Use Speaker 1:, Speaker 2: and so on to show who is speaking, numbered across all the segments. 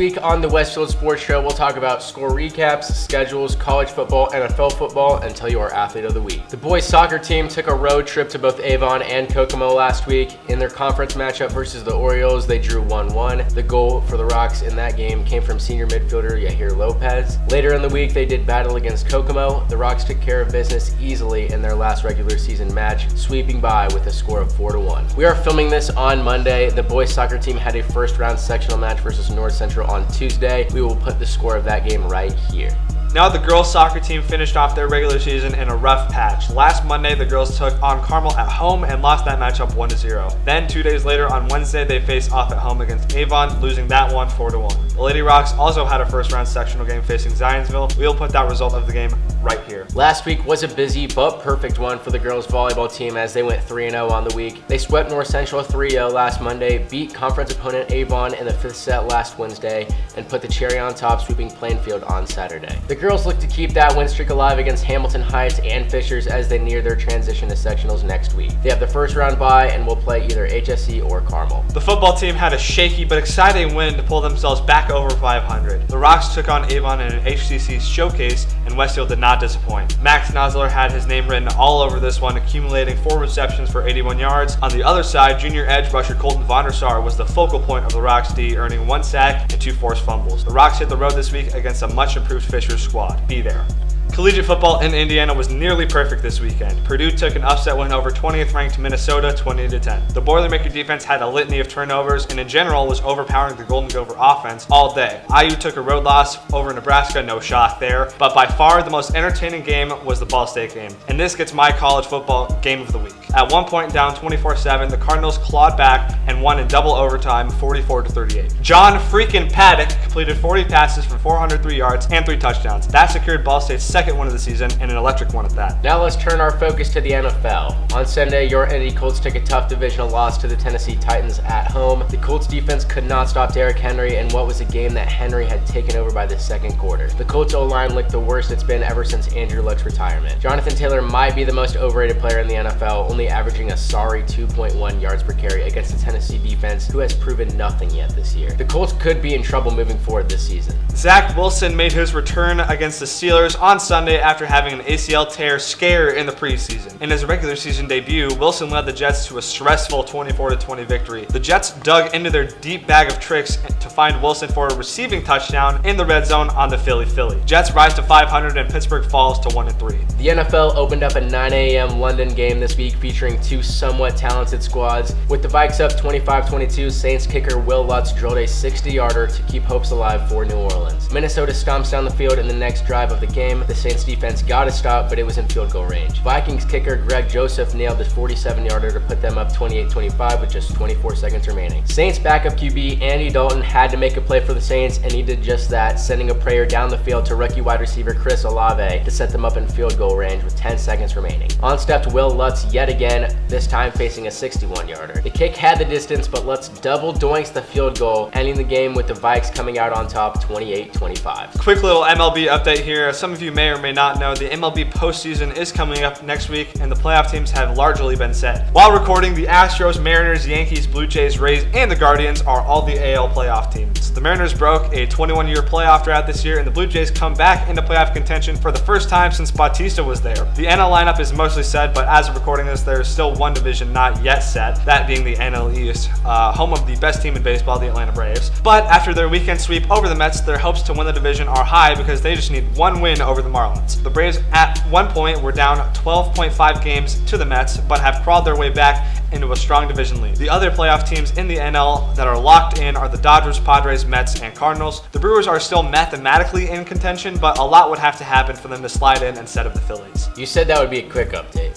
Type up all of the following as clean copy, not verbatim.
Speaker 1: week on the Westfield Sports Show, we'll talk about score recaps, schedules, college football, NFL football, and tell you our athlete of the week. The boys soccer team took a road trip to both Avon and Kokomo last week. In their conference matchup versus the Orioles, they drew 1-1. The goal for the Rocks in that game came from senior midfielder Yahir Lopez. Later in the week, they did battle against Kokomo. The Rocks took care of business easily in their last regular season match, sweeping by with a score of 4-1. We are filming this on Monday. The boys soccer team had a first round sectional match versus North Central on Tuesday. We will put the score of that game right here.
Speaker 2: Now the girls soccer team finished off their regular season in a rough patch. Last Monday, the girls took on Carmel at home and lost that matchup 1-0. Then 2 days later on Wednesday, they faced off at home against Avon, losing that one 4-1. The Lady Rocks also had a first round sectional game facing Zionsville. We'll put that result of the game right here.
Speaker 1: Last week was a busy but perfect one for the girls volleyball team as they went 3-0 on the week. They swept North Central 3-0 last Monday, beat conference opponent Avon in the 5th set last Wednesday, and put the cherry on top, sweeping Plainfield on Saturday. The girls look to keep that win streak alive against Hamilton Heights and Fishers as they near their transition to sectionals next week. They have the first round bye and will play either HSC or Carmel.
Speaker 2: The football team had a shaky but exciting win to pull themselves back over 500. The Rocks took on Avon in an HCC showcase, and Westfield did not disappoint. Max Nosler had his name written all over this one, accumulating 4 receptions for 81 yards. On the other side, junior edge rusher Colton Vondersar was the focal point of the Rocks D, earning 1 sack and 2 forced fumbles. The Rocks hit the road this week against a much improved Fishers squad. Be there. Collegiate football in Indiana was nearly perfect this weekend. Purdue took an upset win over 20th ranked Minnesota 20-10. The Boilermaker defense had a litany of turnovers and in general was overpowering the Golden Gopher offense all day. IU took a road loss over Nebraska, no shock there, but by far the most entertaining game was the Ball State game. And this gets my college football game of the week. At one point down 24-7, the Cardinals clawed back and won in double overtime 44-38. John freaking Paddock completed 40 passes for 403 yards and 3 touchdowns. That secured Ball State's second win of the season and an electric one at that.
Speaker 1: Now let's turn our focus to the NFL. On Sunday, your Indy Colts took a tough divisional loss to the Tennessee Titans at home. The Colts defense could not stop Derrick Henry in what was a game that Henry had taken over by the second quarter. The Colts O-line looked the worst it's been ever since Andrew Luck's retirement. Jonathan Taylor might be the most overrated player in the NFL, only averaging a sorry 2.1 yards per carry against the Tennessee defense, who has proven nothing yet this year. The Colts could be in trouble moving forward this season.
Speaker 2: Zach Wilson made his return against the Steelers on Sunday after having an ACL tear scare in the preseason. In his regular season debut, Wilson led the Jets to a stressful 24-20 victory. The Jets dug into their deep bag of tricks to find Wilson for a receiving touchdown in the red zone on the Philly. Jets rise to 500 and Pittsburgh falls to 1-3.
Speaker 1: The NFL opened up a 9 a.m. London game this week featuring 2 somewhat talented squads. With the Vikes up 25-22, Saints kicker Will Lutz drilled a 60-yarder to keep hopes alive for New Orleans. Minnesota stomps down the field in the next drive of the game. The Saints defense got a stop, but it was in field goal range. Vikings kicker Greg Joseph nailed the 47-yarder to put them up 28-25 with just 24 seconds remaining. Saints backup QB Andy Dalton had to make a play for the Saints, and he did just that, sending a prayer down the field to rookie wide receiver Chris Olave to set them up in field goal range with 10 seconds remaining. On stepped Will Lutz yet again, this time facing a 61-yarder. The kick had the distance, but Lutz double doinks the field goal, ending the game with the Vikes coming out on top 28-25.
Speaker 2: Quick little MLB update here. Some of you may or may not know the MLB postseason is coming up next week and the playoff teams have largely been set. While recording, the Astros, Mariners, Yankees, Blue Jays, Rays, and the Guardians are all the AL playoff teams. The Mariners broke a 21-year playoff drought this year and the Blue Jays come back into playoff contention for the first time since Bautista was there. The NL lineup is mostly set, but as of recording this, there is still one division not yet set, that being the NL East, home of the best team in baseball, the Atlanta Braves. But after their weekend sweep over the Mets, their hopes to win the division are high because they just need one win over the Marlins. The Braves at one point were down 12.5 games to the Mets, but have crawled their way back into a strong division lead. The other playoff teams in the NL that are locked in are the Dodgers, Padres, Mets, and Cardinals. The Brewers are still mathematically in contention, but a lot would have to happen for them to slide in instead of the Phillies.
Speaker 1: You said that would be a quick update.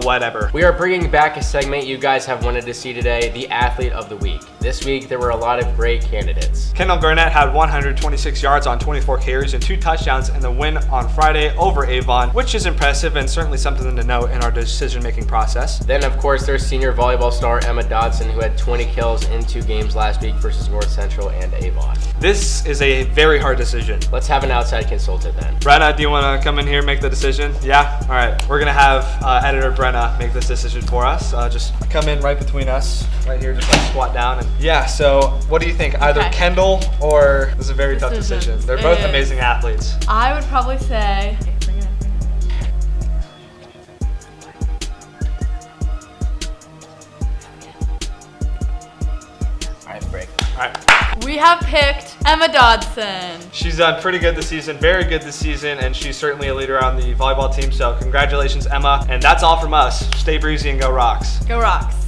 Speaker 2: Whatever.
Speaker 1: We are bringing back a segment you guys have wanted to see today, the Athlete of the Week. This week, there were a lot of great candidates.
Speaker 2: Kendall Garnett had 126 yards on 24 carries and 2 touchdowns in the win on Friday over Avon, which is impressive and certainly something to note in our decision-making process.
Speaker 1: Then, of course, there's senior senior volleyball star Emma Dodson, who had 20 kills in 2 games last week versus North Central and Avon.
Speaker 2: This is a very hard decision.
Speaker 1: Let's have an outside consultant then.
Speaker 2: Brenna, do you want to come in here and make the decision? Yeah? All right. We're going to have editor Brenna make this decision for us. Just come in right between us, right here, just like squat down. And yeah, so what do you think? Either Kendall or this is a very tough decision. They're both amazing athletes.
Speaker 3: I would probably say, bring it in.
Speaker 1: All right, break.
Speaker 2: All right.
Speaker 3: We have picked Emma Dodson.
Speaker 2: She's done pretty good this season, very good this season, and she's certainly a leader on the volleyball team. So congratulations, Emma. And that's all from us. Stay breezy and go Rocks.
Speaker 3: Go Rocks.